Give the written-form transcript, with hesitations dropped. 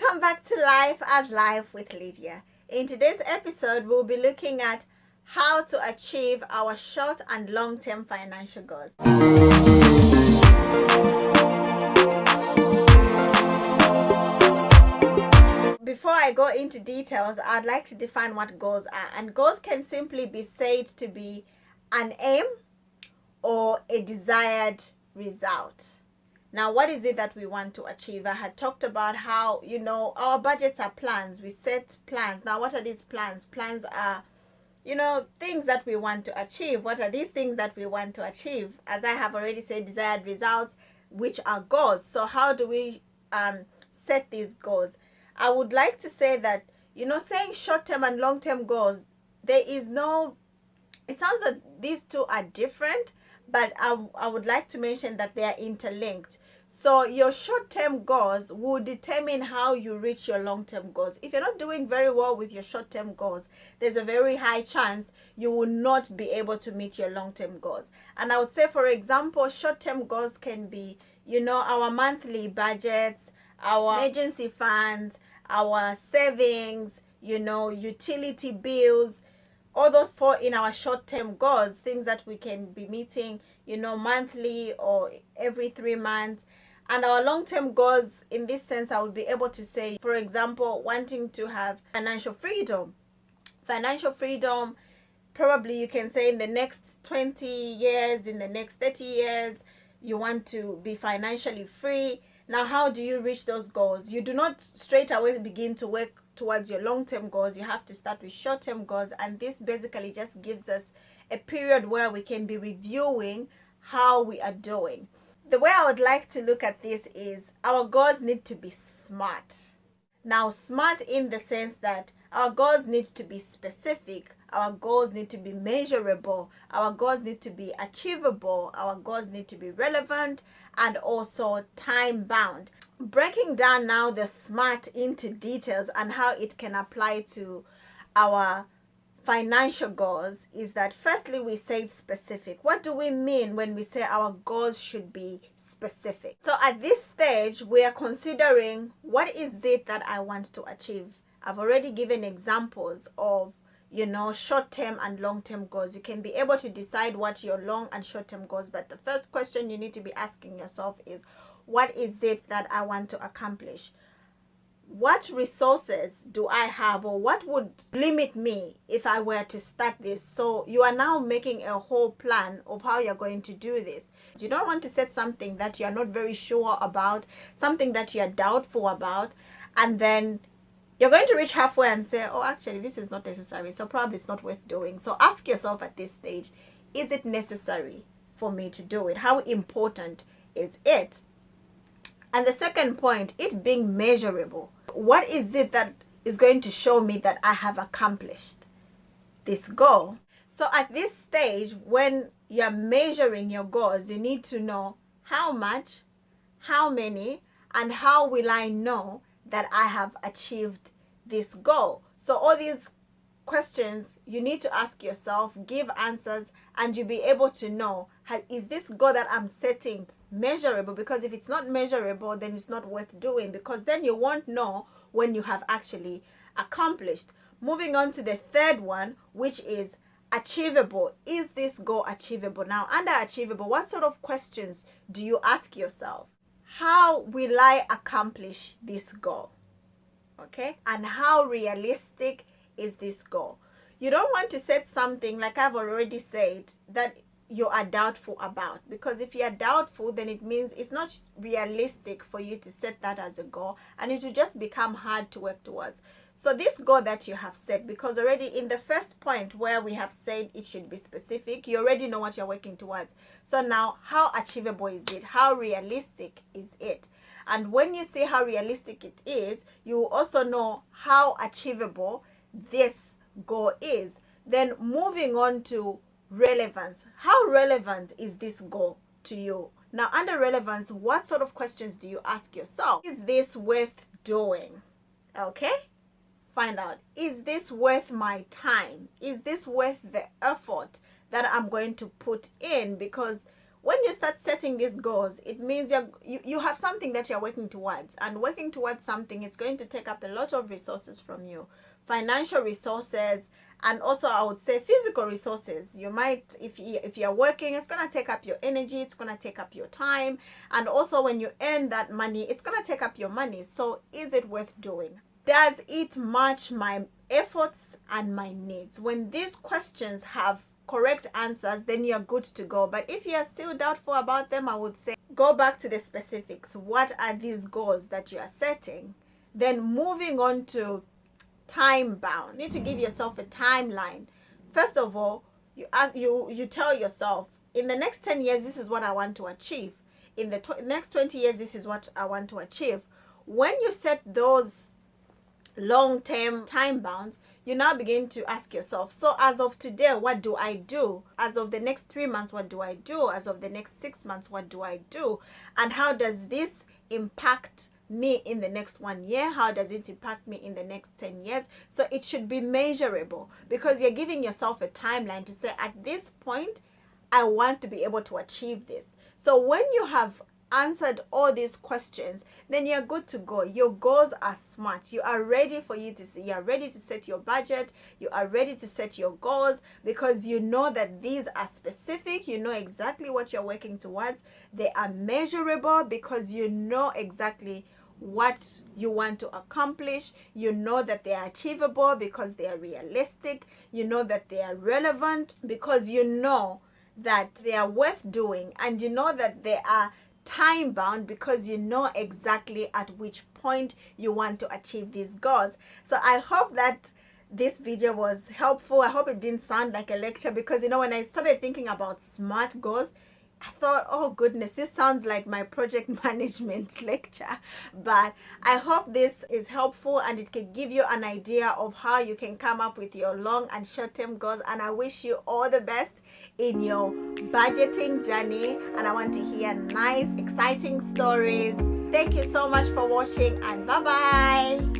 Welcome back to Life as Life with Lydia. In today's episode, we'll be looking at how to achieve our short and long-term financial goals. Before I go into details, I'd like to define what goals are. And goals can simply be said to be an aim or a desired result. Now, what is it that we want to achieve? I had talked about how, our budgets are plans. We set plans. Now, what are these plans? Plans are, things that we want to achieve. What are these things that we want to achieve? As I have already said, desired results, which are goals. So how do we set these goals? I would like to say that, saying short-term and long-term goals, it sounds that these two are different, but I would like to mention that they are interlinked. So your short-term goals will determine how you reach your long-term goals. If you're not doing very well with your short-term goals, there's a very high chance you will not be able to meet your long-term goals. And I would say, for example, short-term goals can be, our monthly budgets, our emergency funds, our savings, utility bills. All those fall in our short-term goals, things that we can be meeting, monthly or every 3 months. And our long-term goals, in this sense, I would be able to say, for example, wanting to have financial freedom. Financial freedom, probably you can say in the next 20 years, in the next 30 years, you want to be financially free. Now, how do you reach those goals? You do not straight away begin to work towards your long-term goals. You have to start with short-term goals, and this basically just gives us a period where we can be reviewing how we are doing. The way I would like to look at this is our goals need to be smart. Now, smart in the sense that our goals need to be specific, our goals need to be measurable, our goals need to be achievable, our goals need to be relevant, and also time bound. Breaking down now the SMART into details and how it can apply to our financial goals is that firstly we say specific. What do we mean when we say our goals should be specific? So at this stage we are considering, what is it that I want to achieve? I've already given examples of short-term and long-term goals. You can be able to decide what your long and short-term goals, but the first question you need to be asking yourself is, what is it that I want to accomplish? What resources do I have, or what would limit me if I were to start this? So you are now making a whole plan of how you're going to do this. You don't want to set something that you're not very sure about, something that you're doubtful about, and then you're going to reach halfway and say, oh, actually, this is not necessary, so probably it's not worth doing. So ask yourself at this stage, is it necessary for me to do it? How important is it? And the second point, it being measurable. What is it that is going to show me that I have accomplished this goal? So at this stage, when you're measuring your goals, you need to know how much, how many, and how will I know that I have achieved this goal? So all these questions you need to ask yourself, give answers, and you'll be able to know, is this goal that I'm setting measurable? Because if it's not measurable, then it's not worth doing, because then you won't know when you have actually accomplished. Moving on to the third one, which is achievable. Is this goal achievable? Now, under achievable, what sort of questions do you ask yourself? How will I accomplish this goal? Okay, and how realistic is this goal? You don't want to set something, like I've already said, that you are doubtful about, because if you are doubtful, then it means it's not realistic for you to set that as a goal, and it will just become hard to work towards. So this goal that you have set, because already in the first point where we have said it should be specific, you already know what you're working towards. So now, how achievable is it? How realistic is it? And when you see how realistic it is, you will also know how achievable this goal is. Then moving on to relevance. How relevant is this goal to you? Now, under relevance, what sort of questions do you ask yourself? Is this worth doing? Okay? Find out, is this worth my time? Is this worth the effort that I'm going to put in? Because when you start setting these goals, it means you have something that you're working towards, and working towards something, it's going to take up a lot of resources from you, financial resources, and also I would say physical resources. You might, if you're working, it's going to take up your energy, it's going to take up your time, and also when you earn that money, it's going to take up your money. So is it worth doing? Does it match my efforts and my needs? When these questions have correct answers, then you're good to go. But if you're still doubtful about them, I would say go back to the specifics. What are these goals that you are setting? Then moving on to time bound. You need to give yourself a timeline. First of all, you tell yourself, in the next 10 years, this is what I want to achieve. In the next 20 years, this is what I want to achieve. When you set those long-term time bounds, you now begin to ask yourself, so as of today, what do I do? As of the next 3 months, what do I do? As of the next 6 months, what do I do? And how does this impact me in the next 1 year? How does it impact me in the next 10 years? So it should be measurable, because you're giving yourself a timeline to say, at this point, I want to be able to achieve this. So when you have answered all these questions, then you're good to go. Your goals are smart. You are ready for you to see. You are ready to set your budget. You are ready to set your goals, because you know that these are specific. You know exactly what you're working towards. They are measurable, because you know exactly what you want to accomplish. You know that they are achievable because they are realistic. You know that they are relevant because you know that they are worth doing, and you know that they are time bound because you know exactly at which point you want to achieve these goals. So I hope that this video was helpful. I hope it didn't sound like a lecture, because when I started thinking about SMART goals, I thought, oh goodness, this sounds like my project management lecture. But I hope this is helpful and it can give you an idea of how you can come up with your long and short-term goals. And I wish you all the best in your budgeting journey. And I want to hear nice, exciting stories. Thank you so much for watching, and bye-bye.